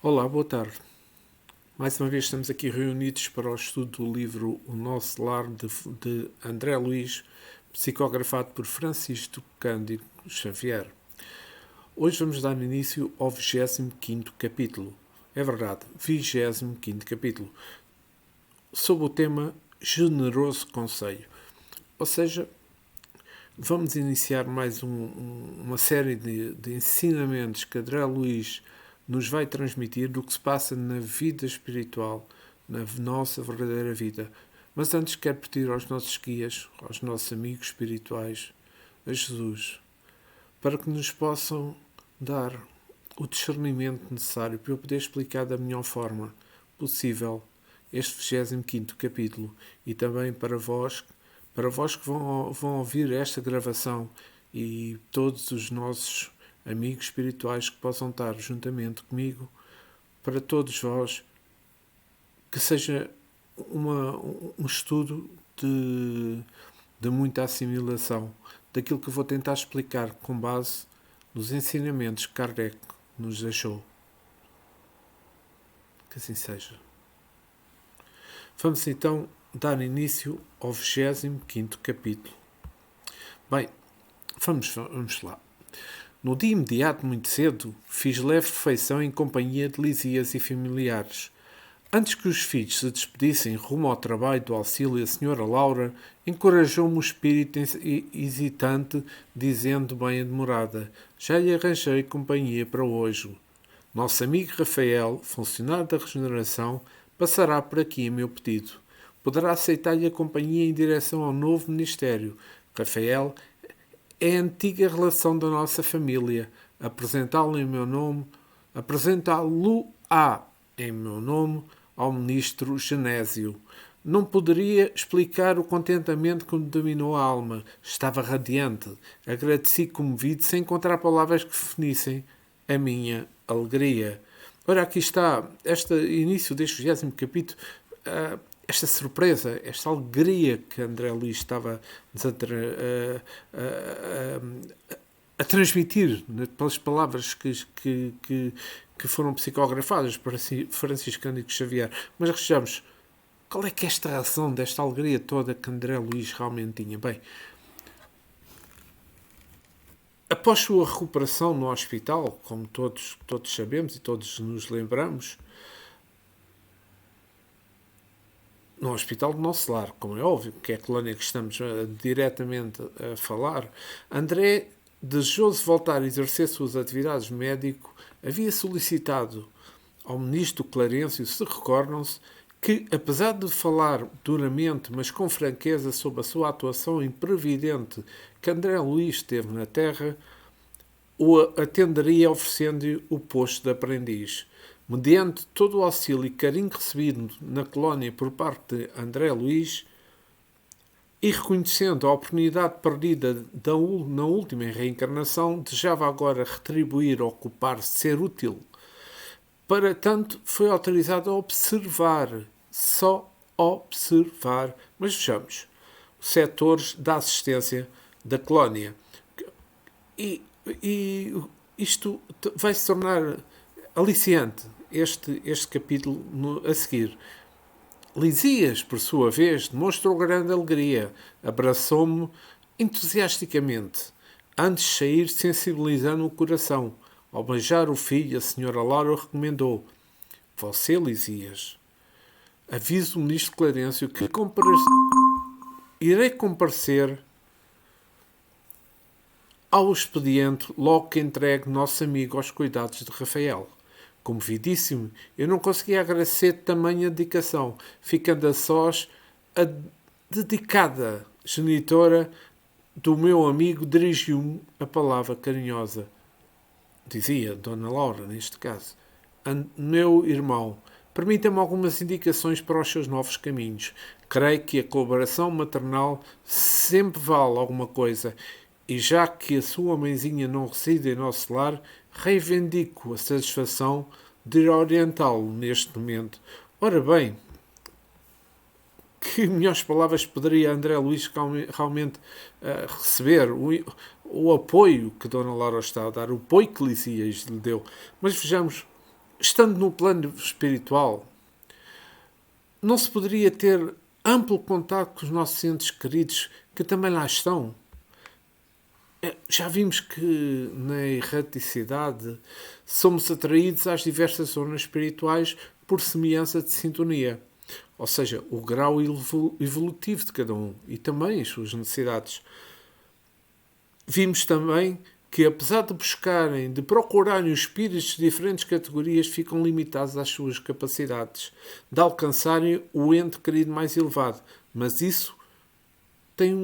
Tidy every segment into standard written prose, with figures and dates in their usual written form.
Olá, boa tarde. Mais uma vez estamos aqui reunidos para o estudo do livro O Nosso Lar de André Luiz, psicografado por Francisco Cândido Xavier. Hoje vamos dar início ao 25º capítulo. É verdade, 25º capítulo, sob o tema Generoso Conselho. Ou seja, vamos iniciar mais uma série de ensinamentos que André Luiz nos vai transmitir do que se passa na vida espiritual, na nossa verdadeira vida. Mas antes quero pedir aos nossos guias, aos nossos amigos espirituais, a Jesus, para que nos possam dar o discernimento necessário para eu poder explicar da melhor forma possível este 25º capítulo e também para vós que vão ouvir esta gravação e todos os nossos amigos espirituais que possam estar juntamente comigo, para todos vós, que seja um estudo de muita assimilação daquilo que eu vou tentar explicar com base nos ensinamentos que Kardec nos deixou. Que assim seja. Vamos então dar início ao 25º capítulo. Bem, vamos lá. No dia imediato, muito cedo, fiz leve refeição em companhia de Lisias e familiares. Antes que os filhos se despedissem rumo ao trabalho do auxílio, a senhora Laura encorajou-me o espírito hesitante, dizendo bem demorada: já lhe arranjei companhia para hoje. Nosso amigo Rafael, funcionário da regeneração, passará por aqui a meu pedido. Poderá aceitar-lhe a companhia em direção ao novo ministério. Rafael é a antiga relação da nossa família. Apresentá-lo em meu nome ao ministro Genésio. Não poderia explicar o contentamento que me dominou a alma. Estava radiante. Agradeci comovido, sem encontrar palavras que definissem a minha alegria. Ora, aqui está este início deste 20º capítulo, esta surpresa, esta alegria que André Luiz estava a transmitir pelas palavras que foram psicografadas por Francisco Cândido Xavier. Mas vejamos, qual é que é esta razão desta alegria toda que André Luiz realmente tinha? Bem, após sua recuperação no hospital, como todos sabemos e todos nos lembramos, no Hospital do Nosso Lar, como é óbvio, que é a colónia que estamos diretamente a falar, André, desejoso voltar a exercer suas atividades de médico, havia solicitado ao ministro Clarencio, se recordam-se, que, apesar de falar duramente, mas com franqueza, sobre a sua atuação imprevidente que André Luiz teve na Terra, o atenderia oferecendo-lhe o posto de aprendiz. Mediante todo o auxílio e carinho recebido na colónia por parte de André Luiz, e reconhecendo a oportunidade perdida na última reencarnação, desejava agora retribuir, ocupar-se, ser útil. Para tanto, foi autorizado a observar, só observar, mas vejamos, os setores da assistência da colónia. E isto vai se tornar aliciante, este capítulo a seguir. Lisias, por sua vez, demonstrou grande alegria. Abraçou-me entusiasticamente, antes de sair sensibilizando o coração. Ao beijar o filho, a senhora Laura recomendou: você, Lisias, avise o ministro Clarencio que irei comparecer ao expediente logo que entregue nosso amigo aos cuidados de Rafael. Comovidíssimo, eu não conseguia agradecer tamanha dedicação, ficando a sós a dedicada genitora do meu amigo dirigiu-me a palavra carinhosa. Dizia Dona Laura, neste caso: meu irmão, permita-me algumas indicações para os seus novos caminhos. Creio que a colaboração maternal sempre vale alguma coisa, e já que a sua mãezinha não reside em nosso lar, reivindico a satisfação de orientá-lo neste momento. Ora bem, que melhores palavras poderia André Luiz realmente receber? O apoio que Dona Laura está a dar, o apoio que Lisias lhe deu. Mas vejamos, estando no plano espiritual, não se poderia ter amplo contato com os nossos entes queridos que também lá estão? Já vimos que na erraticidade somos atraídos às diversas zonas espirituais por semelhança de sintonia, ou seja, o grau evolutivo de cada um e também as suas necessidades. Vimos também que, apesar de procurarem os espíritos de diferentes categorias, ficam limitados às suas capacidades de alcançarem o ente querido mais elevado. Mas isso tem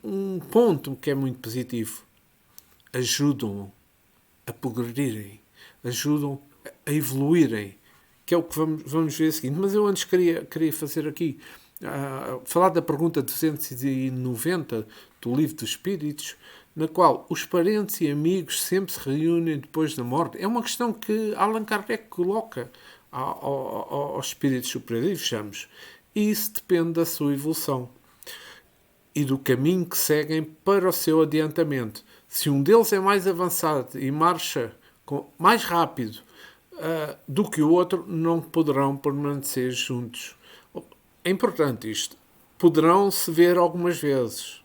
um ponto que é muito positivo. Ajudam a progredirem, ajudam a evoluírem, que é o que vamos ver a seguinte. Mas eu antes queria fazer aqui, falar da pergunta 290 do Livro dos Espíritos, na qual os parentes e amigos sempre se reúnem depois da morte. É uma questão que Allan Kardec coloca aos espíritos superiores, vejamos. E isso depende da sua evolução e do caminho que seguem para o seu adiantamento. Se um deles é mais avançado e marcha mais rápido do que o outro, não poderão permanecer juntos. É importante isto. Poderão se ver algumas vezes,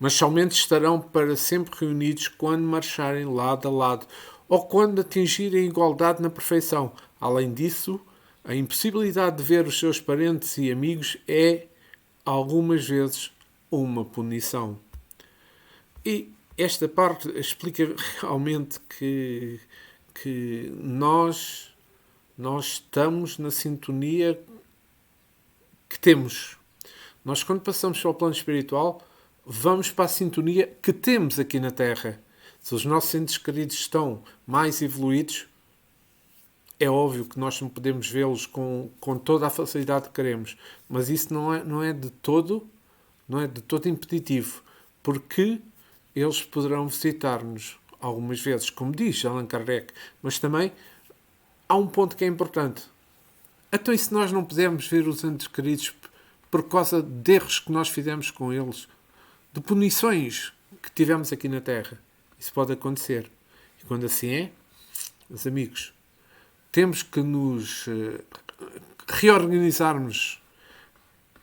mas somente estarão para sempre reunidos quando marcharem lado a lado ou quando atingirem igualdade na perfeição. Além disso, a impossibilidade de ver os seus parentes e amigos é, algumas vezes, uma punição. E esta parte explica realmente que nós estamos na sintonia que temos. Nós, quando passamos para o plano espiritual, vamos para a sintonia que temos aqui na Terra. Se os nossos entes queridos estão mais evoluídos, é óbvio que nós não podemos vê-los com toda a facilidade que queremos. Mas isso não é de todo impeditivo, porque eles poderão visitar-nos algumas vezes, como diz Allan Kardec. Mas também há um ponto que é importante. Então, e se nós não pudermos ver os entes queridos por causa de erros que nós fizemos com eles, de punições que tivemos aqui na Terra? Isso pode acontecer. E quando assim é, meus amigos, temos que nos reorganizarmos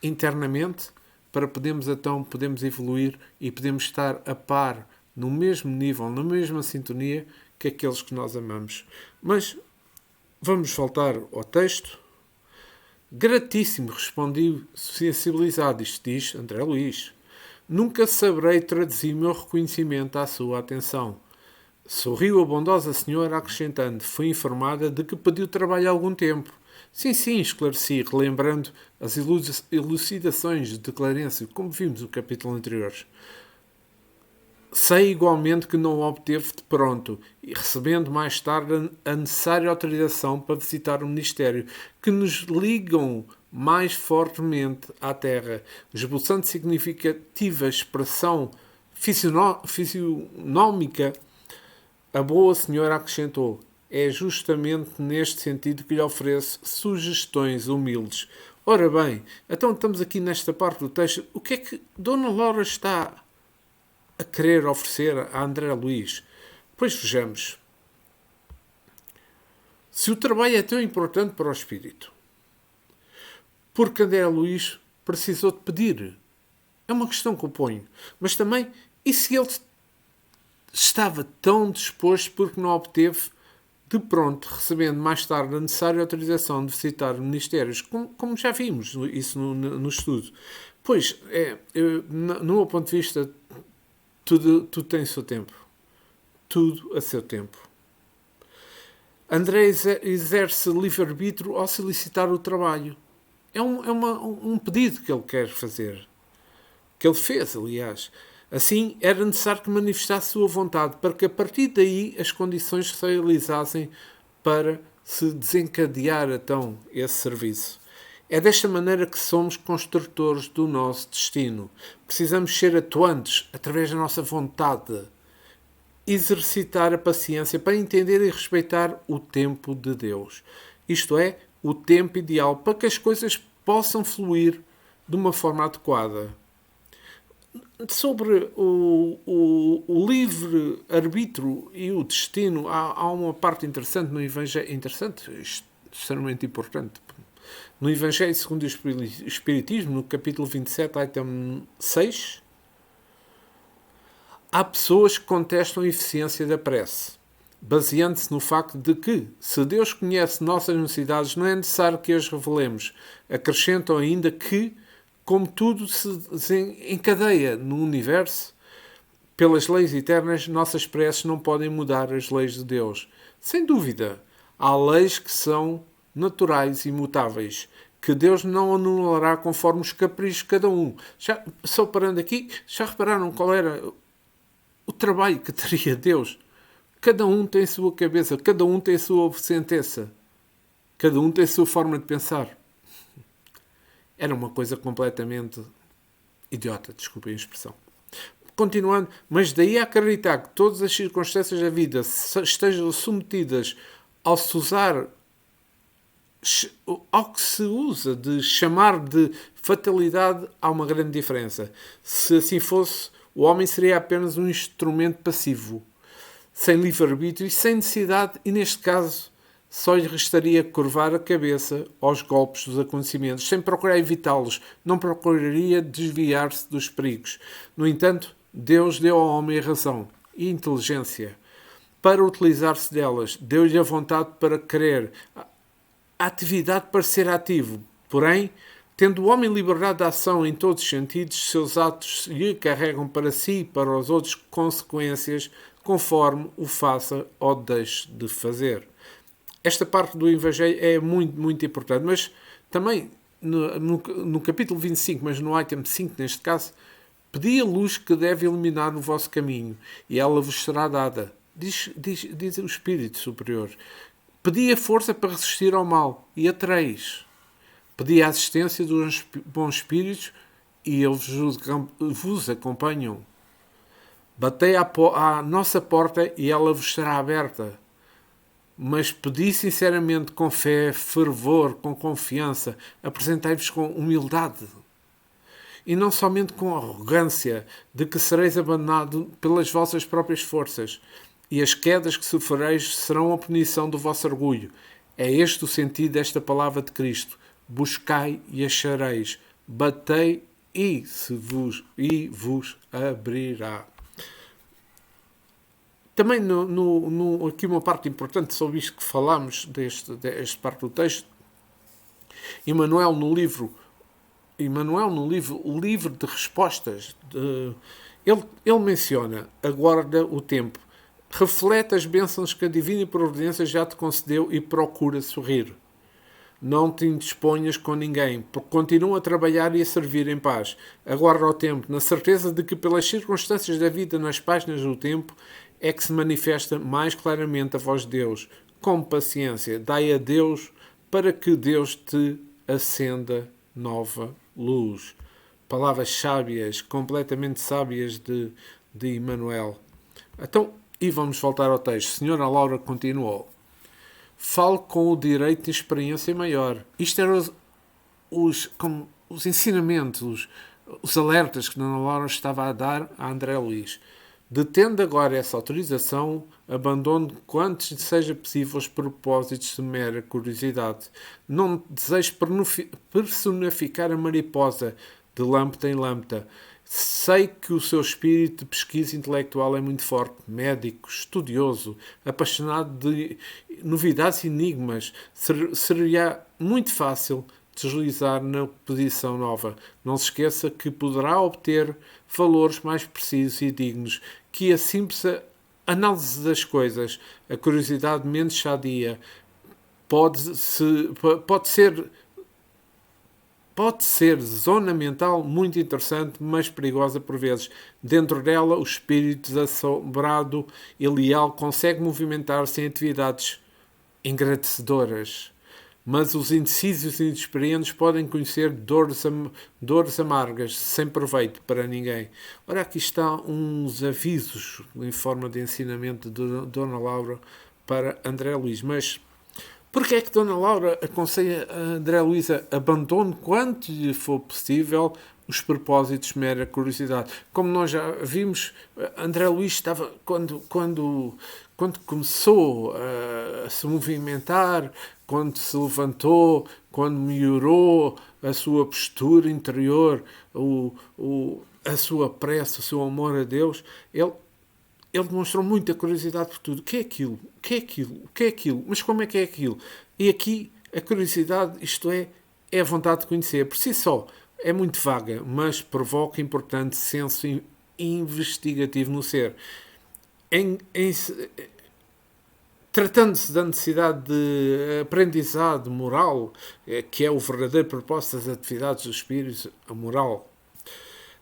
internamente para podermos evoluir e podemos estar a par, no mesmo nível, na mesma sintonia que aqueles que nós amamos. Mas vamos voltar ao texto. Gratíssimo, respondi sensibilizado. Isto diz André Luís. Nunca saberei traduzir meu reconhecimento à sua atenção. Sorriu a bondosa senhora, acrescentando: fui informada de que pediu trabalho há algum tempo. Sim, esclareci, relembrando as elucidações de Clarencio, como vimos no capítulo anterior. Sei igualmente que não o obteve de pronto, e recebendo mais tarde a necessária autorização para visitar o Ministério, que nos ligam mais fortemente à Terra, esboçando significativa expressão fisionómica. A boa senhora acrescentou: é justamente neste sentido que lhe ofereço sugestões humildes. Ora bem, então estamos aqui nesta parte do texto. O que é que Dona Laura está a querer oferecer a André Luís? Pois vejamos. Se o trabalho é tão importante para o espírito, porque André Luís precisou de pedir? É uma questão que eu ponho. Mas também, e se ele estava tão disposto porque não obteve de pronto, recebendo mais tarde a necessária autorização de visitar ministérios, como já vimos isso no estudo? Pois, no meu ponto de vista, tudo tem o seu tempo. Tudo a seu tempo. André exerce livre-arbítrio ao solicitar o trabalho. É um pedido que ele quer fazer. Que ele fez, aliás. Assim, era necessário que manifestasse sua vontade para que, a partir daí, as condições se realizassem para se desencadear, então, esse serviço. É desta maneira que somos construtores do nosso destino. Precisamos ser atuantes através da nossa vontade. Exercitar a paciência para entender e respeitar o tempo de Deus. Isto é, o tempo ideal para que as coisas possam fluir de uma forma adequada. Sobre o livre-arbítrio e o destino, há uma parte interessante no Evangelho, extremamente importante. No Evangelho segundo o Espiritismo, no capítulo 27, item 6, há pessoas que contestam a eficiência da prece, baseando-se no facto de que, se Deus conhece nossas necessidades, não é necessário que as revelemos. Acrescentam ainda que, como tudo se encadeia no universo, pelas leis eternas, nossas preces não podem mudar as leis de Deus. Sem dúvida, há leis que são naturais e imutáveis, que Deus não anulará conforme os caprichos de cada um. Só parando aqui, já repararam qual era o trabalho que teria Deus? Cada um tem a sua cabeça, cada um tem a sua sentença, cada um tem a sua forma de pensar. Era uma coisa completamente idiota, desculpem a expressão. Continuando, mas daí a acreditar que todas as circunstâncias da vida estejam submetidas ao que se usa de chamar de fatalidade, há uma grande diferença. Se assim fosse, o homem seria apenas um instrumento passivo, sem livre-arbítrio e sem necessidade, e neste caso só lhe restaria curvar a cabeça aos golpes dos acontecimentos, sem procurar evitá-los, não procuraria desviar-se dos perigos. No entanto, Deus deu ao homem a razão e a inteligência para utilizar-se delas, deu-lhe a vontade para querer, a atividade para ser ativo. Porém, tendo o homem liberdade de ação em todos os sentidos, seus atos lhe carregam para si e para os outros consequências, conforme o faça ou deixe de fazer. Esta parte do Evangelho é muito, muito importante, mas também no capítulo 25, mas no item 5 neste caso, pedi a luz que deve iluminar o vosso caminho, e ela vos será dada. Diz o Espírito Superior. Pedi a força para resistir ao mal, e a tereis. Pedi a assistência dos bons espíritos, e eles vos acompanham. Batei à nossa porta, e ela vos será aberta. Mas pedi sinceramente, com fé, fervor, com confiança, apresentei-vos com humildade. E não somente com arrogância, de que sereis abandonado pelas vossas próprias forças, e as quedas que sofrereis serão a punição do vosso orgulho. É este o sentido desta palavra de Cristo. Buscai e achareis. Batei e vos abrirá. Também aqui uma parte importante sobre isto que falámos, desta parte do texto. Emmanuel no livro O Livro de Respostas, ele menciona: aguarda o tempo, reflete as bênçãos que a divina providência já te concedeu e procura sorrir. Não te indisponhas com ninguém, porque continua a trabalhar e a servir em paz. Aguarda o tempo, na certeza de que pelas circunstâncias da vida nas páginas do tempo é que se manifesta mais claramente a voz de Deus. Com paciência, dai a Deus para que Deus te acenda nova luz. Palavras sábias, completamente sábias de Emmanuel. Então, e vamos voltar ao texto. Senhora Laura continuou. Fale com o direito de experiência maior. Isto eram os ensinamentos, os alertas que Dona Laura estava a dar a André Luís. Detendo agora essa autorização, abandone quantos seja possível os propósitos de mera curiosidade. Não desejo personificar a mariposa de lâmpada em lâmpada. Sei que o seu espírito de pesquisa intelectual é muito forte, médico, estudioso, apaixonado de novidades e enigmas. Seria muito fácil deslizar na posição nova. Não se esqueça que poderá obter valores mais precisos e dignos, que a simples análise das coisas, a curiosidade menos sadia, pode ser zona mental muito interessante, mas perigosa por vezes. Dentro dela, o espírito desassombrado e leal consegue movimentar-se em atividades engrandecedoras. Mas os indecisos e inexperientes podem conhecer dores amargas, sem proveito para ninguém. Ora, aqui está uns avisos em forma de ensinamento de Dona Laura para André Luís. Mas porquê é que Dona Laura aconselha a André Luís a abandone quanto lhe for possível os propósitos, mera curiosidade. Como nós já vimos, André Luís estava, quando começou a se movimentar, quando se levantou, quando melhorou a sua postura interior, a sua prece, o seu amor a Deus, ele demonstrou muita curiosidade por tudo. O que é aquilo? O que é aquilo? O que é aquilo? Mas como é que é aquilo? E aqui a curiosidade, isto é a vontade de conhecer. Por si só, é muito vaga, mas provoca importante senso investigativo no ser. Tratando-se da necessidade de aprendizado moral, que é o verdadeiro propósito das atividades do espírito, a moral.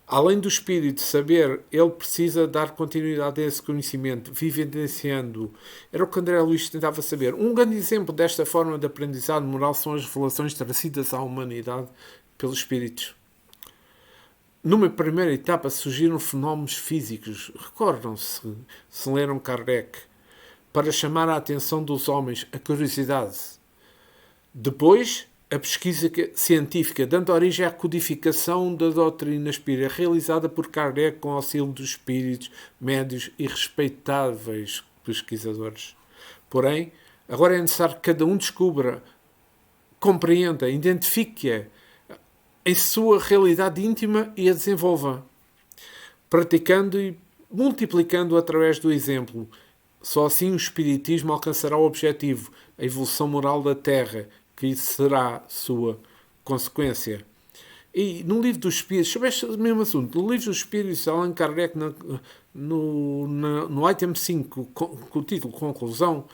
Além do espírito saber, ele precisa dar continuidade a esse conhecimento, vivenciando. Era o que André Luís tentava saber. Um grande exemplo desta forma de aprendizado moral são as revelações trazidas à humanidade pelos espíritos. Numa primeira etapa surgiram fenómenos físicos. Recordam-se, se leram Kardec, para chamar a atenção dos homens, a curiosidade. Depois, a pesquisa científica, dando origem à codificação da doutrina espírita, realizada por Kardec com auxílio dos espíritos, médios e respeitáveis pesquisadores. Porém, agora é necessário que cada um descubra, compreenda, identifique-a em sua realidade íntima e a desenvolva, praticando e multiplicando através do exemplo. Só assim o espiritismo alcançará o objetivo, a evolução moral da Terra, que isso será sua consequência. E no livro dos Espíritos, sobre este mesmo assunto, no livro dos Espíritos, Allan Kardec, no item 5, com o título Conclusão,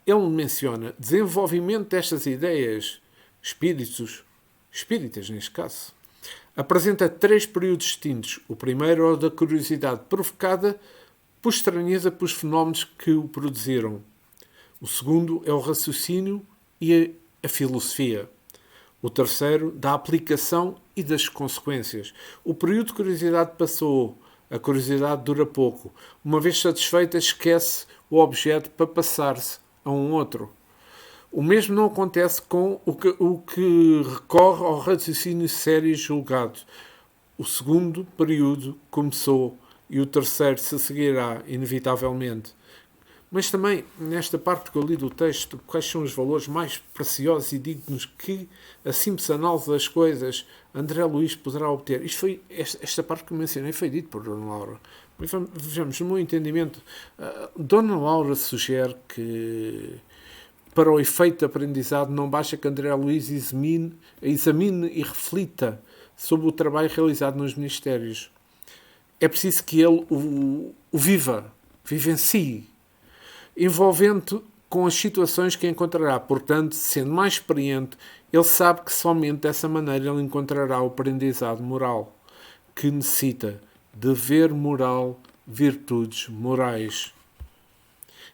ele menciona desenvolvimento destas ideias, espíritas neste caso. Apresenta 3 períodos distintos. O primeiro é o da curiosidade provocada por estranheza pelos fenómenos que o produziram. O segundo é o raciocínio e a filosofia. O terceiro, da aplicação e das consequências. O período de curiosidade passou. A curiosidade dura pouco. Uma vez satisfeita, esquece o objeto para passar-se a um outro. O mesmo não acontece com o que recorre ao raciocínio sério e julgado. O segundo período começou e o terceiro se seguirá, inevitavelmente. Mas também, nesta parte que eu li do texto, quais são os valores mais preciosos e dignos que a simples análise das coisas André Luís poderá obter. Esta parte que eu mencionei foi dito por Dona Laura. Vejamos, no meu entendimento, Dona Laura sugere que para o efeito de aprendizado não basta que André Luís examine e reflita sobre o trabalho realizado nos ministérios. É preciso que ele o vivencie, envolvendo com as situações que encontrará. Portanto, sendo mais experiente, ele sabe que somente dessa maneira ele encontrará o aprendizado moral que necessita. Dever moral, virtudes morais.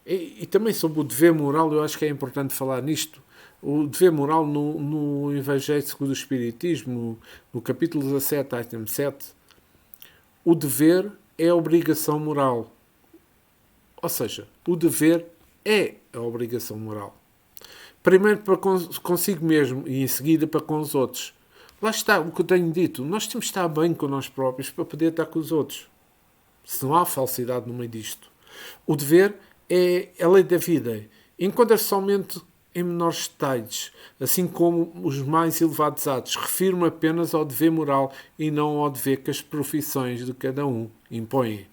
E também sobre o dever moral, eu acho que é importante falar nisto. O dever moral no Evangelho segundo o Espiritismo, no capítulo 17, item 7, o dever é a obrigação moral. Ou seja, o dever é a obrigação moral. Primeiro para consigo mesmo e em seguida para com os outros. Lá está o que eu tenho dito. Nós temos de estar bem com nós próprios para poder estar com os outros. Se não há falsidade no meio disto. O dever é a lei da vida. Encontra-se somente em menores detalhes, assim como os mais elevados atos. Refiro-me apenas ao dever moral e não ao dever que as profissões de cada um impõem.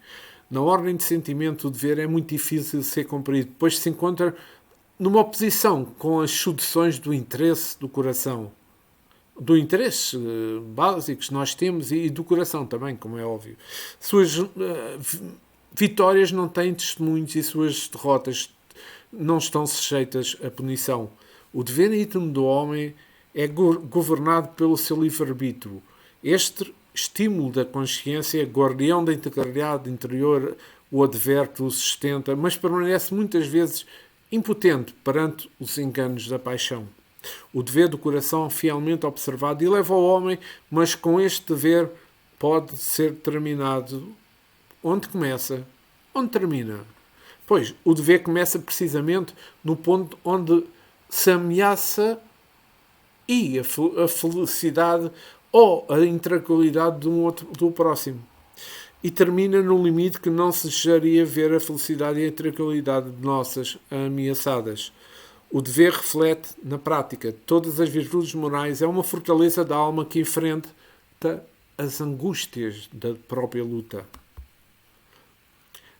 Na ordem de sentimento, o dever é muito difícil de ser cumprido, pois se encontra numa oposição com as seduções do interesse do coração. Do interesse básicos que nós temos e do coração também, como é óbvio. Suas vitórias não têm testemunhos e suas derrotas não estão sujeitas à punição. O dever íntimo do homem é governado pelo seu livre-arbítrio. Este estímulo da consciência, guardião da integridade interior, o adverte, o sustenta, mas permanece muitas vezes impotente perante os enganos da paixão. O dever do coração fielmente observado eleva o homem, mas com este dever pode ser terminado. Onde começa? Onde termina? Pois, o dever começa precisamente no ponto onde se ameaça e a felicidade ou a intranquilidade do próximo. E termina no limite que não se desejaria ver a felicidade e a tranquilidade de nossas ameaçadas. O dever reflete, na prática, todas as virtudes morais, é uma fortaleza da alma que enfrenta as angústias da própria luta.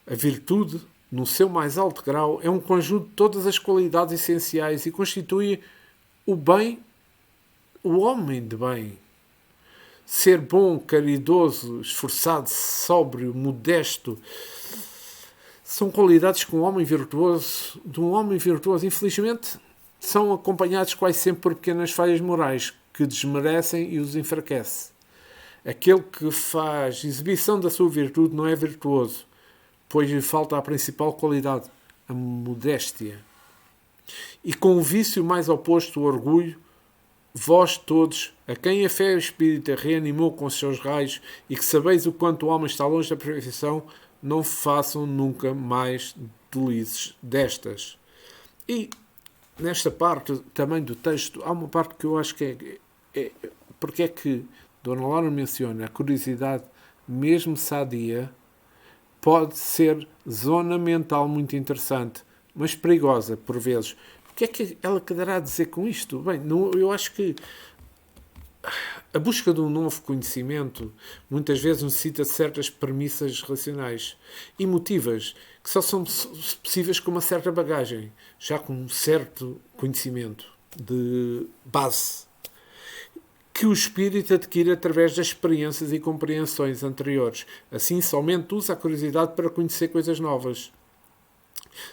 A virtude, no seu mais alto grau, é um conjunto de todas as qualidades essenciais e constitui o bem, o homem de bem. Ser bom, caridoso, esforçado, sóbrio, modesto, são qualidades que de um homem virtuoso, infelizmente, são acompanhados quase sempre por pequenas falhas morais que desmerecem e os enfraquecem. Aquele que faz exibição da sua virtude não é virtuoso, pois lhe falta a principal qualidade, a modéstia. E com o vício mais oposto, o orgulho, vós todos, a quem a fé espírita reanimou com os seus raios e que sabeis o quanto o homem está longe da perfeição, não façam nunca mais delizes destas. E nesta parte também do texto, há uma parte que eu acho que porque é que Dona Laura menciona a curiosidade, mesmo sadia, pode ser zona mental muito interessante, mas perigosa por vezes. O que é que ela quererá dizer com isto? Bem, eu acho que a busca de um novo conhecimento muitas vezes necessita de certas premissas racionais, emotivas, que só são possíveis com uma certa bagagem, já com um certo conhecimento de base, que o espírito adquire através das experiências e compreensões anteriores. Assim, somente usa a curiosidade para conhecer coisas novas,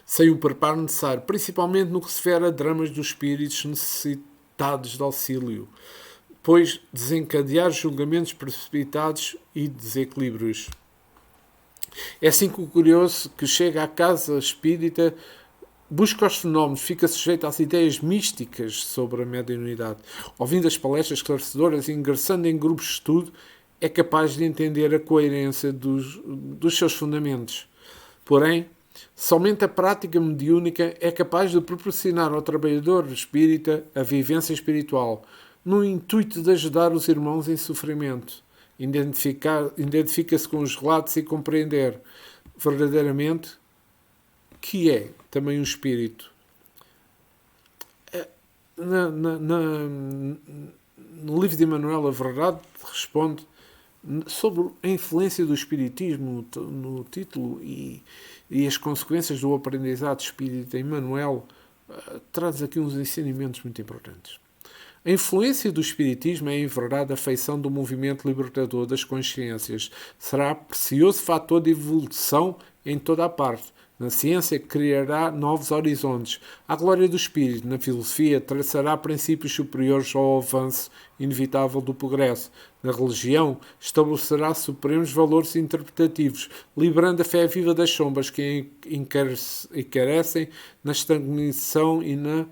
sem o preparo necessário, principalmente no que se refere a dramas dos espíritos necessitados de auxílio, pois desencadear julgamentos precipitados e desequilíbrios. É assim que o curioso que chega à casa espírita busca os fenómenos, fica sujeito às ideias místicas sobre a mediunidade. Ouvindo as palestras esclarecedoras e ingressando em grupos de estudo, é capaz de entender a coerência dos seus fundamentos. Porém, somente a prática mediúnica é capaz de proporcionar ao trabalhador espírita a vivência espiritual, no intuito de ajudar os irmãos em sofrimento. Identifica-se com os relatos e compreender verdadeiramente que é também um espírito. No livro de Emmanuel, a Verdade responde sobre a influência do espiritismo no título e as consequências do aprendizado espírita. Emmanuel traz aqui uns ensinamentos muito importantes. A influência do espiritismo é, em verdade, a feição do movimento libertador das consciências. Será precioso fator de evolução em toda a parte. Na ciência, criará novos horizontes. A glória do espírito, na filosofia, traçará princípios superiores ao avanço inevitável do progresso. Na religião, estabelecerá supremos valores interpretativos, liberando a fé viva das sombras que encarecem na estagnação e na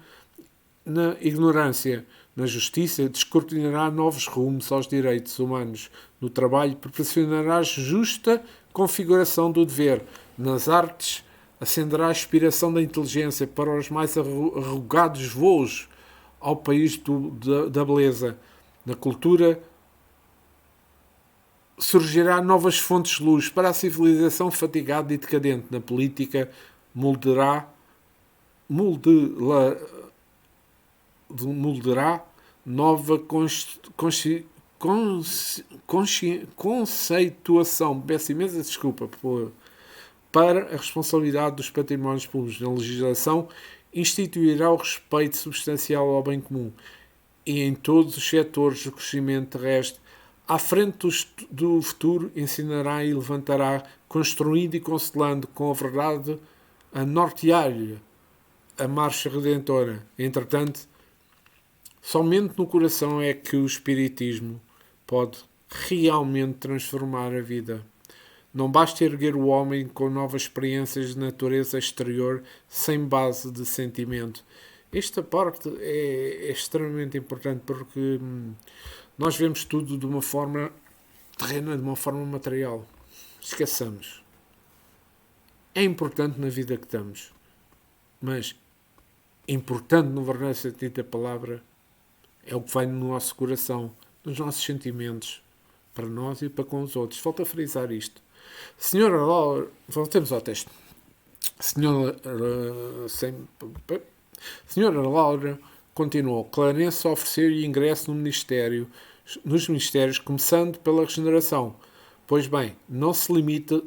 ignorância. Na justiça, descortinará novos rumos aos direitos humanos. No trabalho, proporcionará justa configuração do dever. Nas artes, acenderá a aspiração da inteligência para os mais arrogados voos ao país da beleza. Na cultura, surgirá novas fontes de luz para a civilização fatigada e decadente. Na política, moldará nova conceituação, peço imensa desculpa, para a responsabilidade dos patrimónios públicos. Na legislação, instituirá o respeito substancial ao bem comum e em todos os setores do crescimento terrestre. À frente do futuro, ensinará e levantará, construindo e consolando com a verdade a nortear-lhe a marcha redentora. Entretanto, somente no coração é que o espiritismo pode realmente transformar a vida. Não basta erguer o homem com novas experiências de natureza exterior sem base de sentimento. Esta parte é extremamente importante porque nós vemos tudo de uma forma terrena, de uma forma material. Esqueçamos. É importante na vida que estamos, mas importante no verdadeiro sentido da palavra é o que vai no nosso coração, nos nossos sentimentos para nós e para com os outros. Volto a frisar isto. Senhora Laura, voltemos ao texto. Senhora, Senhora Laura continuou. Clarence ofereceu-lhe ingresso no ministério, nos ministérios, começando pela regeneração. Pois bem, não se limita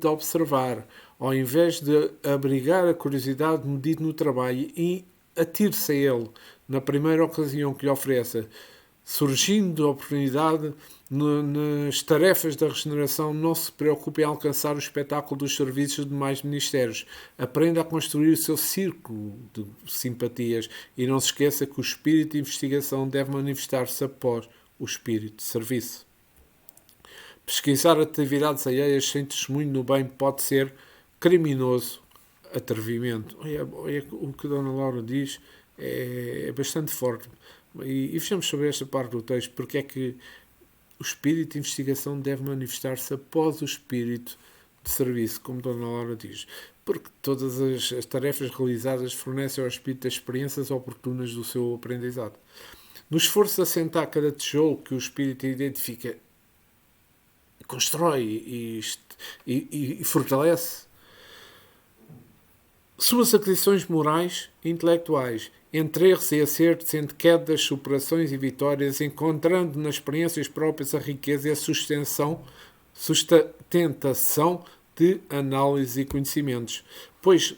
a observar, ao invés de abrigar a curiosidade medida no trabalho e atire-se a ele na primeira ocasião que lhe ofereça. Surgindo a oportunidade nas tarefas da regeneração, não se preocupe em alcançar o espetáculo dos serviços de demais ministérios. Aprenda a construir o seu círculo de simpatias e não se esqueça que o espírito de investigação deve manifestar-se após o espírito de serviço. Pesquisar atividades alheias sem testemunho no bem pode ser criminoso atrevimento. O que a Dona Laura diz é bastante forte. E vejamos sobre esta parte do texto, porque é que o espírito de investigação deve manifestar-se após o espírito de serviço, como Dona Laura diz. Porque todas as tarefas realizadas fornecem ao espírito as experiências oportunas do seu aprendizado. No esforço de assentar cada tijolo que o espírito identifica, constrói e fortalece suas aquisições morais e intelectuais, entre erros e acertos, entre quedas, superações e vitórias, encontrando nas experiências próprias a riqueza e a sustentação de análise e conhecimentos. Pois,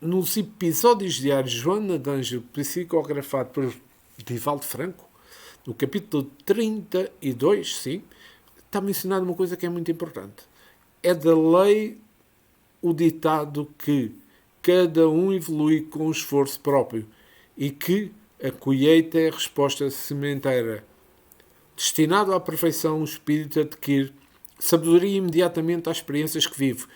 nos episódios diários, Joana de Ângelo, psicografado por Divaldo Franco, no capítulo 32, sim, está mencionada uma coisa que é muito importante. É da lei o ditado que cada um evolui com o esforço próprio e que a colheita é a resposta sementeira. Destinado à perfeição, o espírito adquire sabedoria imediatamente às experiências que vive,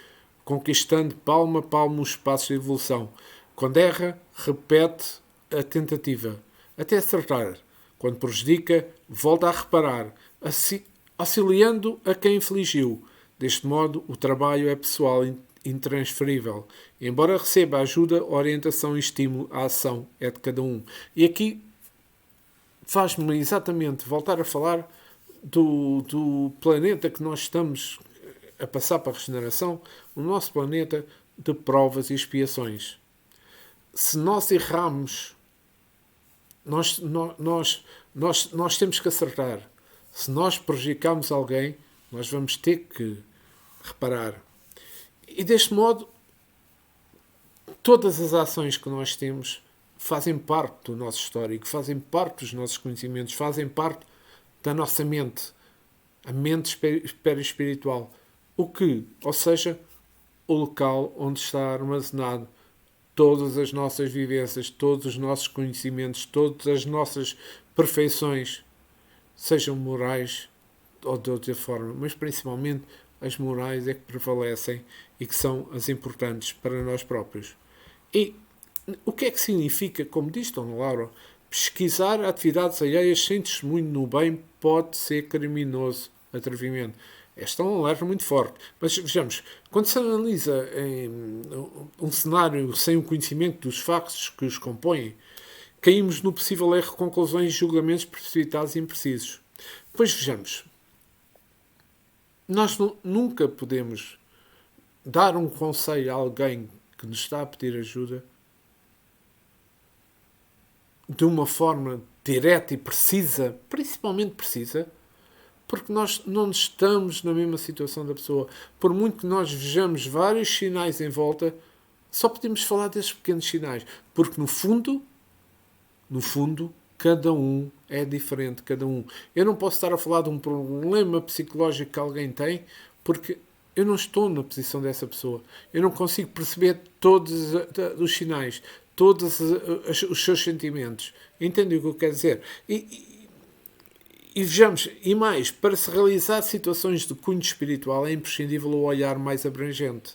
conquistando palmo a palmo os passos de evolução. Quando erra, repete a tentativa, até acertar. Quando prejudica, volta a reparar, auxiliando a quem infligiu. Deste modo, o trabalho é pessoal intransferível. Embora receba ajuda, orientação e estímulo, a ação é de cada um. E aqui faz-me exatamente voltar a falar do planeta que nós estamos a passar para a regeneração, o nosso planeta de provas e expiações. Se nós erramos, nós temos que acertar. Se nós prejudicarmos alguém, nós vamos ter que reparar. E deste modo, todas as ações que nós temos fazem parte do nosso histórico, fazem parte dos nossos conhecimentos, fazem parte da nossa mente, a mente perispiritual. Ou seja, o local onde está armazenado todas as nossas vivências, todos os nossos conhecimentos, todas as nossas perfeições, sejam morais ou de outra forma, mas principalmente as morais é que prevalecem e que são as importantes para nós próprios. E o que é que significa, como diz Dona Laura, pesquisar atividades alheias sem testemunho no bem pode ser criminoso atrevimento? Este é um alerta muito forte. Mas vejamos, quando se analisa um cenário sem o conhecimento dos factos que os compõem, caímos no possível erro de conclusões e julgamentos precipitados e imprecisos. Pois vejamos, nós nunca podemos dar um conselho a alguém que nos está a pedir ajuda de uma forma direta e precisa, principalmente precisa, porque nós não estamos na mesma situação da pessoa. Por muito que nós vejamos vários sinais em volta, só podemos falar desses pequenos sinais, porque no fundo, cada um é diferente, cada um. Eu não posso estar a falar de um problema psicológico que alguém tem, porque eu não estou na posição dessa pessoa. Eu não consigo perceber todos os sinais, todos os seus sentimentos. Entendem o que eu quero dizer? E vejamos, e mais, para se realizar situações de cunho espiritual é imprescindível o olhar mais abrangente,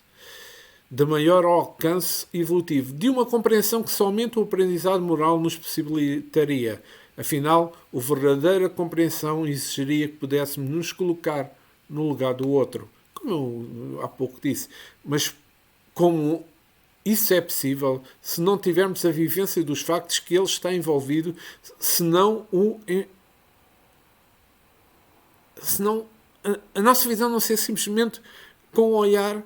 de maior alcance evolutivo, de uma compreensão que somente o aprendizado moral nos possibilitaria. Afinal, a verdadeira compreensão exigiria que pudéssemos nos colocar no lugar do outro, como eu há pouco disse. Mas como Isso é possível se não tivermos a vivência dos factos que ele está envolvido, senão senão a nossa visão não ser simplesmente com o olhar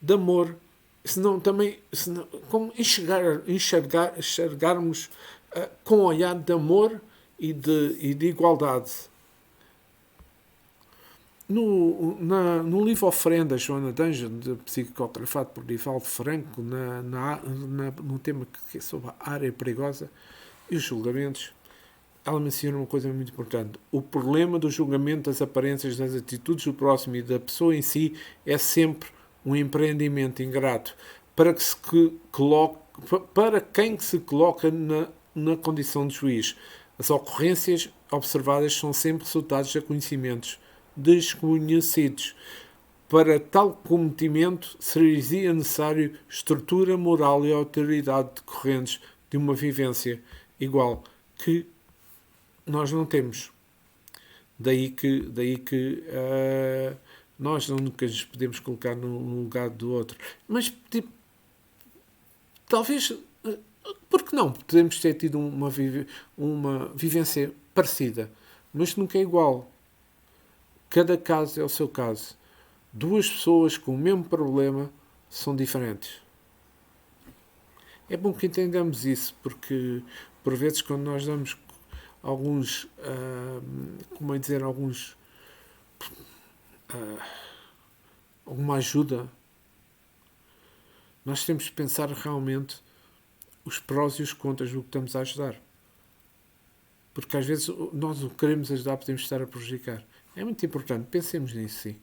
de amor, senão também como enxergarmos com o olhar de amor e de igualdade. No livro Oferenda, Joana de Ângelo, de psicografado por Divaldo Franco, no tema que é sobre a área perigosa e os julgamentos, ela menciona uma coisa muito importante. O problema do julgamento das aparências, das atitudes do próximo e da pessoa em si é sempre um empreendimento ingrato para quem se coloca na condição de juiz. As ocorrências observadas são sempre resultados de conhecimentos desconhecidos. Para tal cometimento seria necessário estrutura moral e autoridade decorrentes de uma vivência igual que nós não temos. Daí que nós nunca nos podemos colocar no lugar do outro. Mas, talvez, porque não? Podemos ter tido uma vivência parecida, mas nunca é igual. Cada caso é o seu caso. Duas pessoas com o mesmo problema são diferentes. É bom que entendamos isso, porque, por vezes, quando nós damos alguns, alguma ajuda, nós temos de pensar realmente os prós e os contras do que estamos a ajudar. Porque às vezes nós o que queremos ajudar podemos estar a prejudicar. É muito importante, pensemos nisso, sim.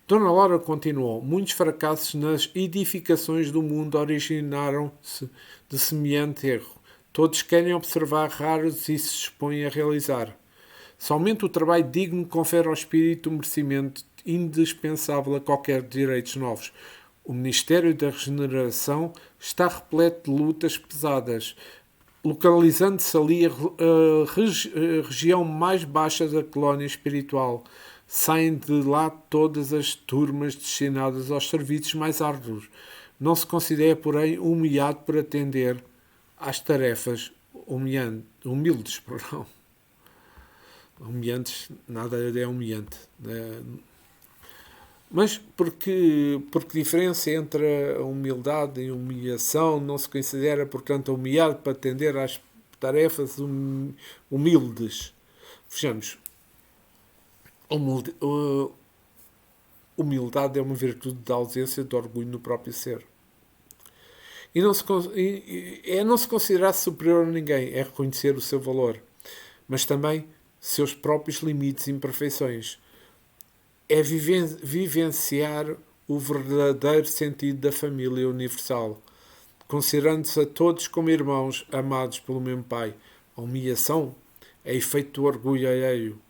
Dona Laura continuou: muitos fracassos nas edificações do mundo originaram-se de semelhante erro. Todos querem observar raros e se expõem a realizar. Somente o trabalho digno confere ao espírito um merecimento indispensável a qualquer direitos novos. O Ministério da Regeneração está repleto de lutas pesadas, localizando-se ali a região mais baixa da colónia espiritual. Saem de lá todas as turmas destinadas aos serviços mais árduos. Não se considera, porém, humilhado por atender às tarefas humildes. Humilhantes, nada é humilhante. Mas porque diferença entre a humildade e a humilhação não se considera, portanto, humilhado para atender às tarefas humildes. Vejamos, humildade é uma virtude da ausência de orgulho no próprio ser. E não se considerar superior a ninguém, é reconhecer o seu valor, mas também seus próprios limites e imperfeições. É vivenciar o verdadeiro sentido da família universal, considerando-se a todos como irmãos amados pelo mesmo Pai. A humilhação é efeito do orgulho alheio,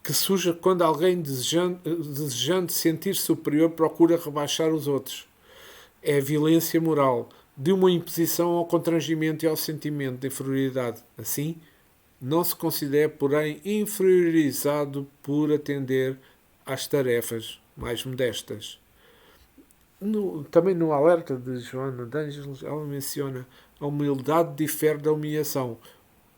que surge quando alguém, desejando sentir-se superior, procura rebaixar os outros. É a violência moral de uma imposição ao constrangimento e ao sentimento de inferioridade. Assim, não se considera, porém, inferiorizado por atender às tarefas mais modestas. Também no alerta de Joana de Ângeles, ela menciona: a humildade difere da humilhação.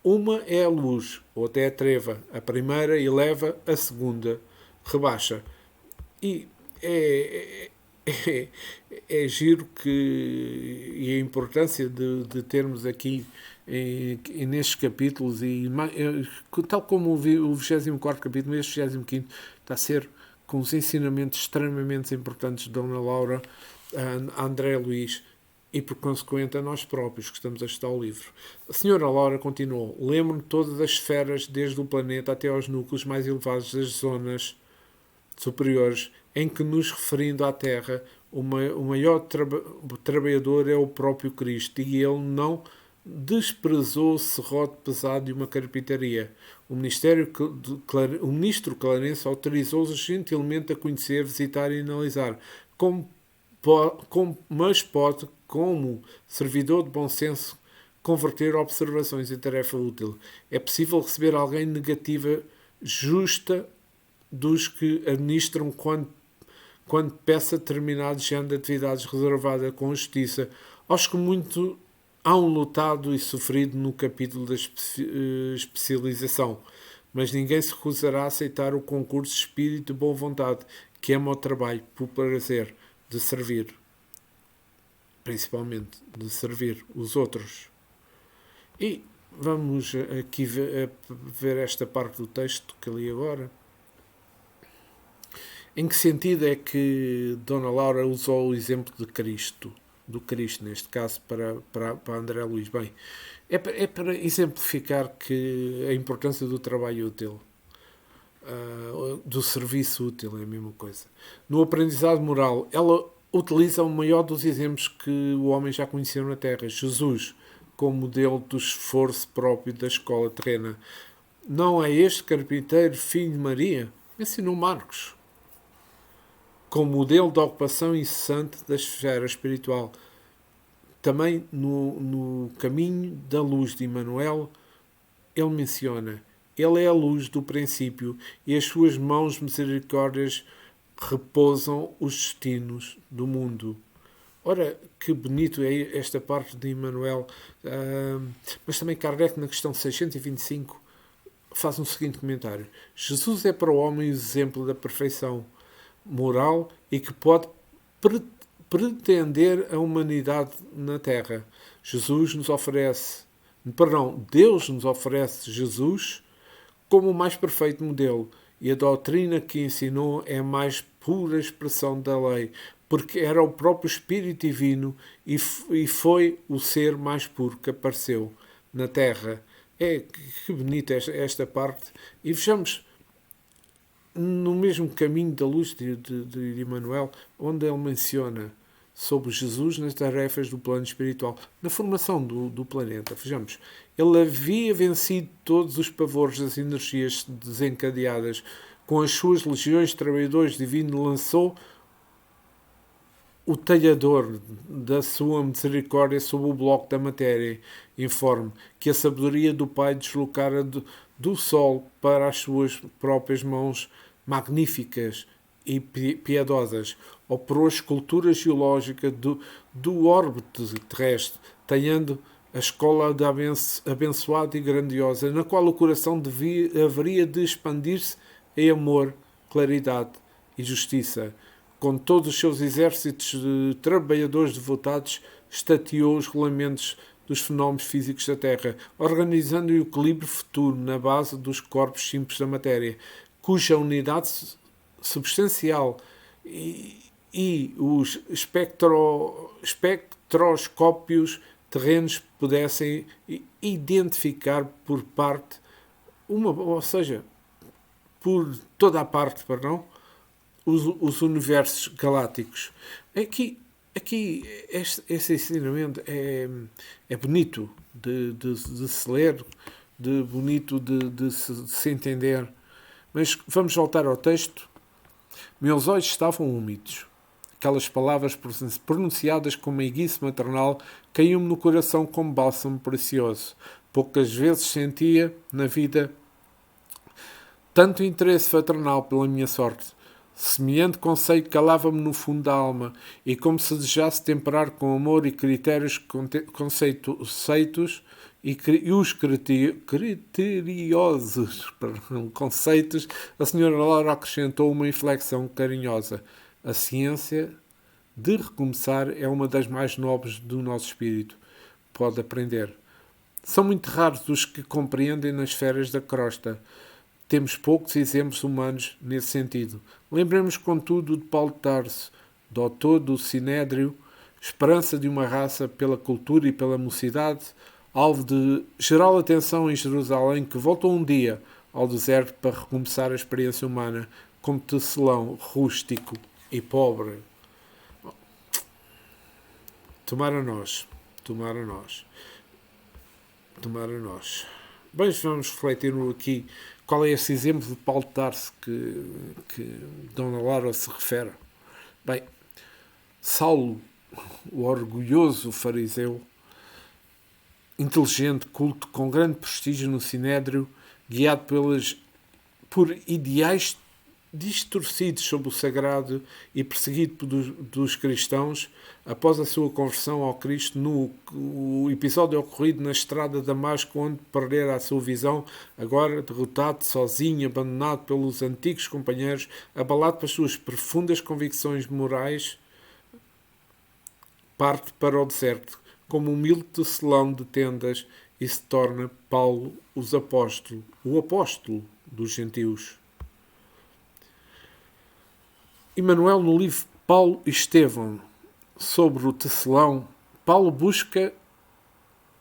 Uma é a luz, outra é a treva. A primeira eleva, a segunda rebaixa. E é giro e a importância de termos aqui nestes capítulos, tal como o 24º capítulo, este 25º está a ser com os ensinamentos extremamente importantes de Dona Laura, a André Luís e, por consequente, a nós próprios que estamos a estudar o livro. A senhora Laura continuou: lembro-me todas as esferas, desde o planeta até aos núcleos mais elevados das zonas superiores, em que, nos referindo à Terra, o maior trabalhador é o próprio Cristo, e ele não desprezou o serrote pesado de uma carpintaria. O ministro Clarence autorizou-os gentilmente a conhecer, visitar e analisar, mas pode, como servidor de bom senso, converter observações em tarefa útil. É possível receber alguém negativa justa dos que administram quando peça determinado género de atividades reservada com justiça aos que muito hão lutado e sofrido no capítulo da especialização. Mas ninguém se recusará a aceitar o concurso de espírito de boa vontade, que ama o trabalho por prazer de servir, principalmente de servir os outros. E vamos aqui ver esta parte do texto que li agora. Em que sentido é que Dona Laura usou o exemplo de Cristo, do Cristo neste caso, para André Luís? Bem, é para exemplificar que a importância do trabalho útil, do serviço útil, é a mesma coisa. No aprendizado moral, ela utiliza o maior dos exemplos que o homem já conheceu na Terra, Jesus, como modelo do esforço próprio da escola terrena. Não é este carpinteiro filho de Maria? Ensinou Marcos. Como modelo de ocupação incessante da esfera espiritual. Também no caminho da luz de Emmanuel, ele menciona: ele é a luz do princípio e as suas mãos misericórdias repousam os destinos do mundo. Ora, que bonito é esta parte de Emmanuel. Mas também Kardec, na questão 625, faz um seguinte comentário: Jesus é para o homem o exemplo da perfeição moral e que pode pretender a humanidade na Terra. Deus nos oferece Jesus como o mais perfeito modelo, e a doutrina que ensinou é a mais pura expressão da lei, porque era o próprio Espírito Divino e foi o ser mais puro que apareceu na Terra. Que bonita esta parte. E vejamos, no mesmo caminho da luz de Emmanuel, onde ele menciona sobre Jesus nas tarefas do plano espiritual, na formação do planeta. Vejamos, ele havia vencido todos os pavores das energias desencadeadas. Com as suas legiões de trabalhadores divinos, lançou o talhador da sua misericórdia sobre o bloco da matéria, informe que a sabedoria do Pai deslocara do sol para as suas próprias mãos magníficas e piedosas, operou a escultura geológica do órbito terrestre, talhando a escola da abençoada e grandiosa, na qual o coração haveria de expandir-se em amor, claridade e justiça. Com todos os seus exércitos de trabalhadores devotados, estateou os regulamentos dos fenómenos físicos da Terra, organizando o equilíbrio futuro na base dos corpos simples da matéria, cuja unidade substancial e os espectroscópios terrenos pudessem identificar por toda a parte, os universos galácticos. Aqui este ensinamento é bonito de se ler, bonito de se entender. Mas vamos voltar ao texto. Meus olhos estavam úmidos. Aquelas palavras pronunciadas com meiguice maternal caíam-me no coração como bálsamo precioso. Poucas vezes sentia na vida tanto interesse fraternal pela minha sorte. Semelhante conceito calava-me no fundo da alma, e como se desejasse temperar com amor e critérios conceitos e os criteriosos conceitos, a senhora Laura acrescentou uma inflexão carinhosa. A ciência de recomeçar é uma das mais nobres do nosso espírito. Pode aprender. São muito raros os que compreendem nas esferas da crosta. Temos poucos exemplos humanos nesse sentido. Lembremos, contudo, de Paulo de Tarso, doutor do Sinédrio, esperança de uma raça pela cultura e pela mocidade, alvo de geral atenção em Jerusalém, que voltou um dia ao deserto para recomeçar a experiência humana como tecelão rústico e pobre. Tomara nós. Bem, vamos refletir aqui qual é esse exemplo de Paulo de Tarso que Dona Laura se refere. Bem, Saulo, o orgulhoso fariseu, inteligente, culto, com grande prestígio no Sinédrio, guiado por ideais distorcidos sobre o sagrado e perseguido dos cristãos após a sua conversão ao Cristo no o episódio ocorrido na estrada de Damasco, onde perdera a sua visão, agora derrotado, sozinho, abandonado pelos antigos companheiros, abalado pelas suas profundas convicções morais, parte para o deserto, como humilde tecelão de tendas, e se torna Paulo o apóstolo dos gentios. Emmanuel, no livro Paulo e Estevão, sobre o tecelão, Paulo busca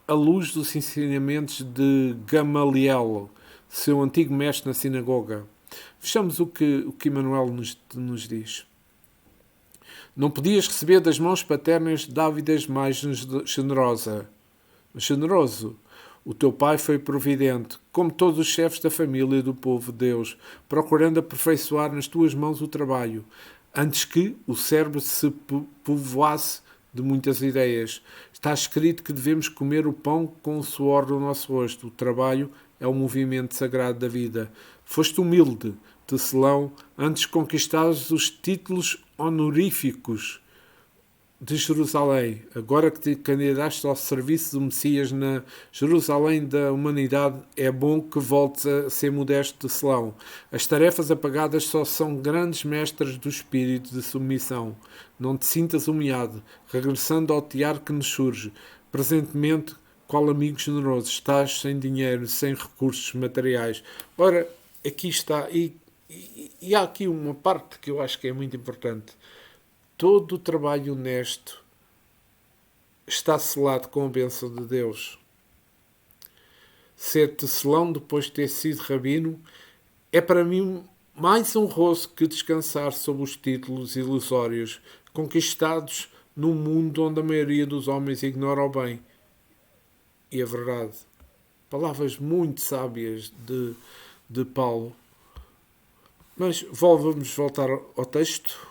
a luz dos ensinamentos de Gamaliel, seu antigo mestre na sinagoga. Vejamos o que Emmanuel nos diz. Não podias receber das mãos paternas dávidas mais generoso. O teu pai foi providente, como todos os chefes da família e do povo de Deus, procurando aperfeiçoar nas tuas mãos o trabalho, antes que o cérebro se povoasse de muitas ideias. Está escrito que devemos comer o pão com o suor do nosso rosto. O trabalho é o movimento sagrado da vida. Foste humilde, tecelão, antes conquistares os títulos honoríficos de Jerusalém. Agora que te candidaste ao serviço do Messias na Jerusalém da humanidade, é bom que voltes a ser modesto tecelão. As tarefas apagadas só são grandes mestras do espírito de submissão. Não te sintas humilhado, regressando ao tear que nos surge. Presentemente, qual amigo generoso, estás sem dinheiro, sem recursos materiais. Ora, aqui está, e há aqui uma parte que eu acho que é muito importante. Todo o trabalho honesto está selado com a bênção de Deus. Ser tecelão depois de ter sido rabino é para mim mais honroso que descansar sob os títulos ilusórios conquistados num mundo onde a maioria dos homens ignora o bem e a verdade. Palavras muito sábias de Paulo. Mas vamos voltar ao texto.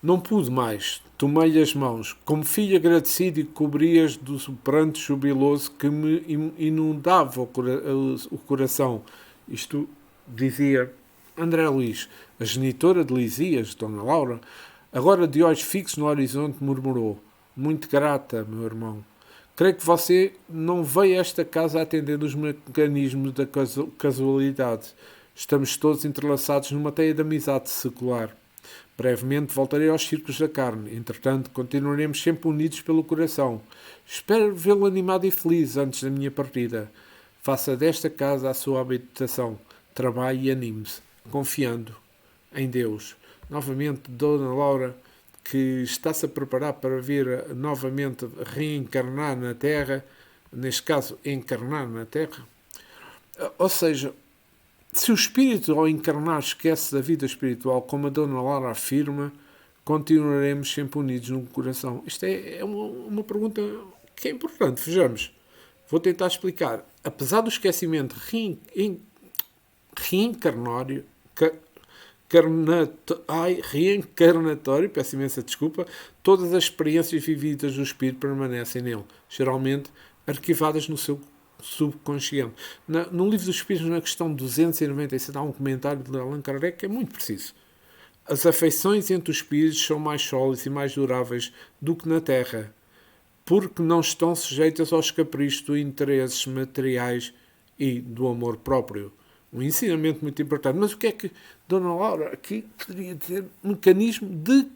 Não pude mais. Tomei-lhe as mãos, como filho agradecido, e cobrias do pranto jubiloso que me inundava o coração. Isto dizia André Luís. A genitora de Lisias, Dona Laura, agora de olhos fixos no horizonte, murmurou: muito grata, meu irmão. Creio que você não veio a esta casa a atender os mecanismos da casualidade. Estamos todos entrelaçados numa teia de amizade secular. Brevemente voltarei aos círculos da carne. Entretanto, continuaremos sempre unidos pelo coração. Espero vê-lo animado e feliz antes da minha partida. Faça desta casa a sua habitação. Trabalhe e anime-se, confiando em Deus. Novamente, Dona Laura, que está-se a preparar para vir novamente reencarnar na Terra, neste caso, encarnar na Terra. Ou seja, se o espírito, ao encarnar, esquece da vida espiritual, como a Dona Laura afirma, continuaremos sempre unidos no coração. Isto é uma pergunta que é importante. Vejamos. Vou tentar explicar. Apesar do esquecimento reencarnatório, peço imensa desculpa, todas as experiências vividas do espírito permanecem nele, geralmente arquivadas no seu subconsciente. No livro dos Espíritos, na questão 297, há um comentário de Allan Kardec que é muito preciso. As afeições entre os espíritos são mais sólidas e mais duráveis do que na Terra, porque não estão sujeitas aos caprichos dos interesses materiais e do amor próprio. Um ensinamento muito importante. Mas o que é que Dona Laura aqui poderia dizer? Mecanismo de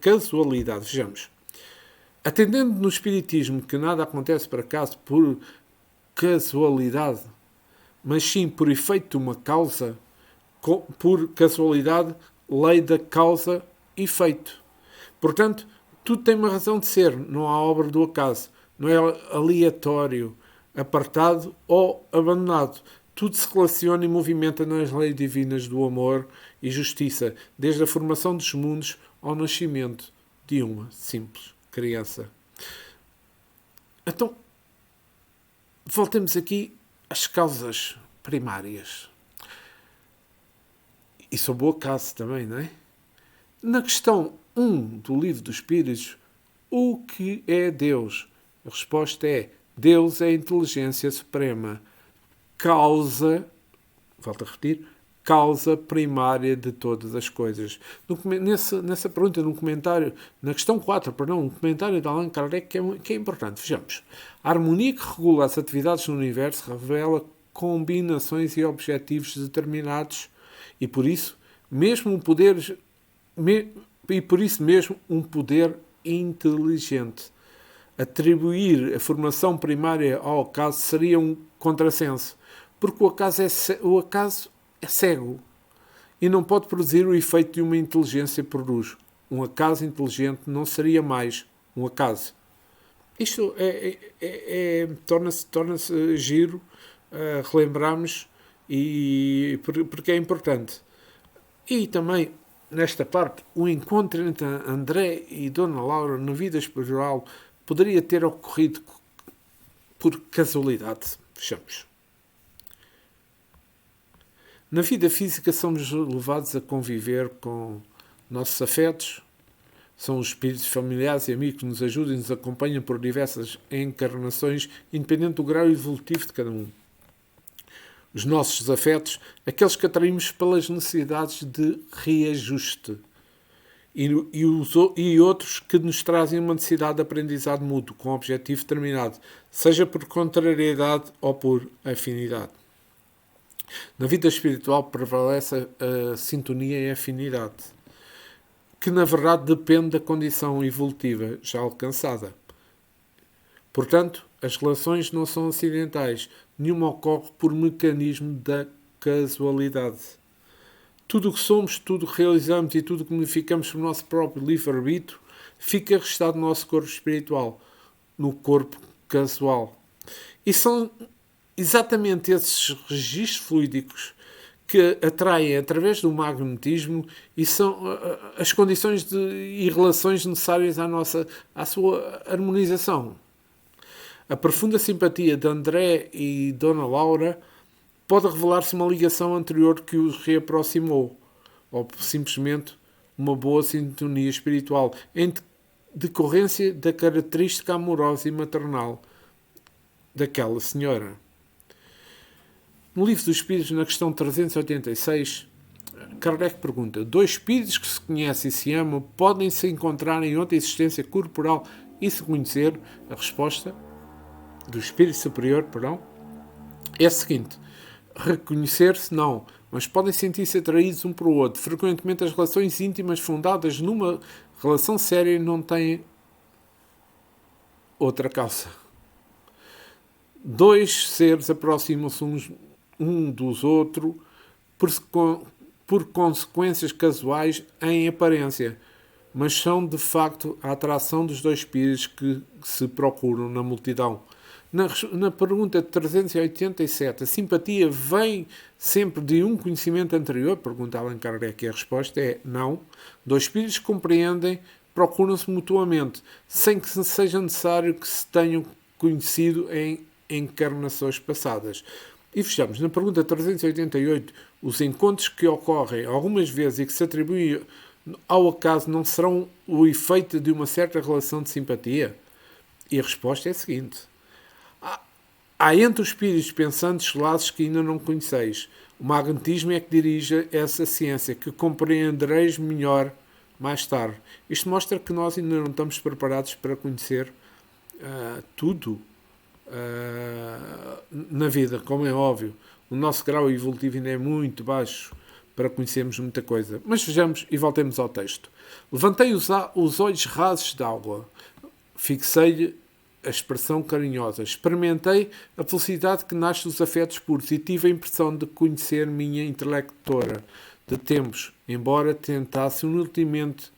casualidade. Vejamos. Atendendo no Espiritismo que nada acontece por acaso por casualidade, mas sim por efeito de uma causa, por casualidade, lei da causa e efeito. Portanto, tudo tem uma razão de ser, não há obra do acaso, não é aleatório, apartado ou abandonado. Tudo se relaciona e movimenta nas leis divinas do amor e justiça, desde a formação dos mundos ao nascimento de uma simples criança. Então, voltemos aqui às causas primárias. E sobre o acaso também, não é? Na questão 1 do Livro dos Espíritos, o que é Deus? A resposta é: Deus é a inteligência suprema. causa, volto a repetir, causa primária de todas as coisas. Nessa pergunta, no comentário, na questão 4, perdão, um comentário de Allan Kardec que é importante. Vejamos. A harmonia que regula as atividades no universo revela combinações e objetivos determinados e por isso mesmo um poder um poder inteligente. Atribuir a formação primária ao acaso seria um contrassenso, porque o acaso é cego e não pode produzir o efeito de uma inteligência produz. Um acaso inteligente não seria mais um acaso. Isto torna-se giro relembrarmos porque é importante. E também, nesta parte, o encontro entre André e Dona Laura na vida espiritual poderia ter ocorrido por casualidade. Fechamos. Na vida física somos levados a conviver com nossos afetos. São os espíritos familiares e amigos que nos ajudam e nos acompanham por diversas encarnações, independente do grau evolutivo de cada um. Os nossos afetos, aqueles que atraímos pelas necessidades de reajuste. E outros que nos trazem uma necessidade de aprendizado mútuo, com um objetivo determinado, seja por contrariedade ou por afinidade. Na vida espiritual prevalece a sintonia e a afinidade, que na verdade depende da condição evolutiva já alcançada. Portanto, as relações não são acidentais, nenhuma ocorre por mecanismo da casualidade. Tudo o que somos, tudo o que realizamos e tudo o que modificamos no nosso próprio livre-arbítrio fica registado no nosso corpo espiritual, no corpo casual. E são exatamente esses registros fluídicos que atraem através do magnetismo e são as condições e relações necessárias à sua harmonização. A profunda simpatia de André e Dona Laura pode revelar-se uma ligação anterior que os reaproximou, ou simplesmente uma boa sintonia espiritual, em decorrência da característica amorosa e maternal daquela senhora. No Livro dos Espíritos, na questão 386, Kardec pergunta: dois espíritos que se conhecem e se amam podem se encontrar em outra existência corporal e se conhecer? A resposta do espírito superior, é a seguinte: reconhecer-se não, mas podem sentir-se atraídos um para o outro. Frequentemente as relações íntimas fundadas numa relação séria não têm outra causa. Dois seres aproximam-se um dos outros por consequências casuais em aparência, mas são de facto a atração dos dois espíritos que se procuram na multidão. Na pergunta 387, a simpatia vem sempre de um conhecimento anterior? Pergunta Allan Kardec, e a resposta é não. Dois espíritos compreendem, procuram-se mutuamente, sem que seja necessário que se tenham conhecido em encarnações passadas. E fechamos. Na pergunta 388, os encontros que ocorrem algumas vezes e que se atribuem ao acaso não serão o efeito de uma certa relação de simpatia? E a resposta é a seguinte: há entre os espíritos pensantes laços que ainda não conheceis. O magnetismo é que dirige essa ciência, que compreendereis melhor mais tarde. Isto mostra que nós ainda não estamos preparados para conhecer tudo na vida, como é óbvio. O nosso grau evolutivo ainda é muito baixo para conhecermos muita coisa. Mas vejamos e voltemos ao texto. Levantei os olhos rasos d'água, fixei-lhe a expressão carinhosa, experimentei a felicidade que nasce dos afetos puros e tive a impressão de conhecer minha intelectora de tempos, embora tentasse inutilmente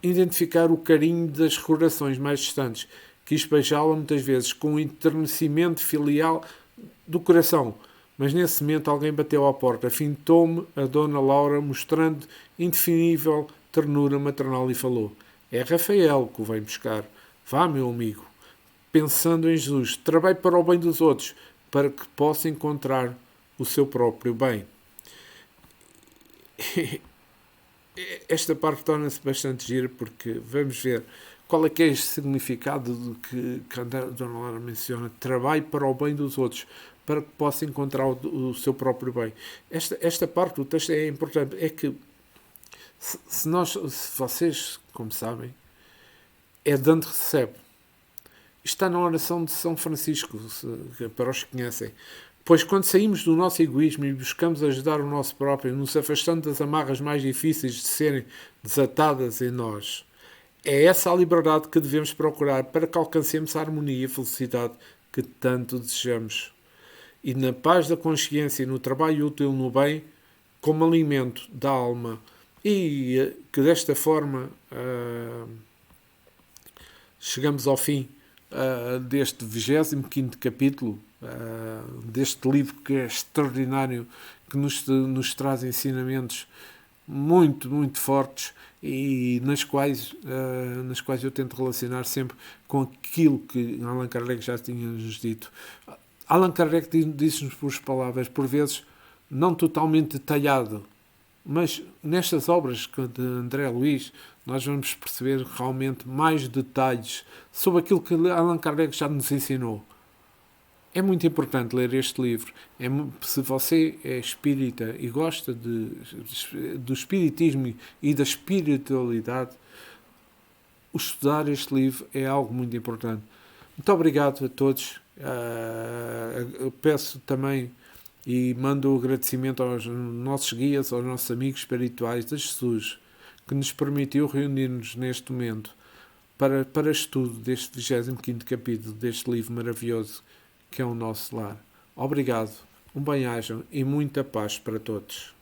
identificar o carinho das recordações mais distantes. Quis beijá-la muitas vezes com o enternecimento filial do coração, mas nesse momento alguém bateu à porta. Fintou-me a Dona Laura, mostrando indefinível ternura maternal, e falou: é Rafael que o vem buscar. Vá, meu amigo, pensando em Jesus, trabalhe para o bem dos outros, para que possa encontrar o seu próprio bem. Esta parte torna-se bastante gira, porque vamos ver qual é que é este significado do que a Dona Laura menciona. Trabalhe para o bem dos outros, para que possa encontrar o seu próprio bem. Esta parte do texto é importante, é que se vocês, como sabem, é dando recebe. Isto está na oração de São Francisco, para os que conhecem. Pois quando saímos do nosso egoísmo e buscamos ajudar o nosso próprio, nos afastando das amarras mais difíceis de serem desatadas em nós, é essa a liberdade que devemos procurar para que alcancemos a harmonia e a felicidade que tanto desejamos. E na paz da consciência e no trabalho útil no bem, como alimento da alma. E que desta forma chegamos ao fim deste 25º capítulo deste livro que é extraordinário, que nos traz ensinamentos muito, muito fortes e nas quais eu tento relacionar sempre com aquilo que Allan Kardec já tinha-nos dito. Allan Kardec disse-nos por palavras, por vezes não totalmente detalhado, mas nestas obras de André Luiz nós vamos perceber realmente mais detalhes sobre aquilo que Allan Kardec já nos ensinou. É muito importante ler este livro. Se você é espírita e gosta do espiritismo e da espiritualidade, estudar este livro é algo muito importante. Muito obrigado a todos. Eu peço também e mando o agradecimento aos nossos guias, aos nossos amigos espirituais de Jesus, que nos permitiu reunir-nos neste momento para estudo deste 25º capítulo deste livro maravilhoso que é o nosso lar. Obrigado, um bem-ajam e muita paz para todos.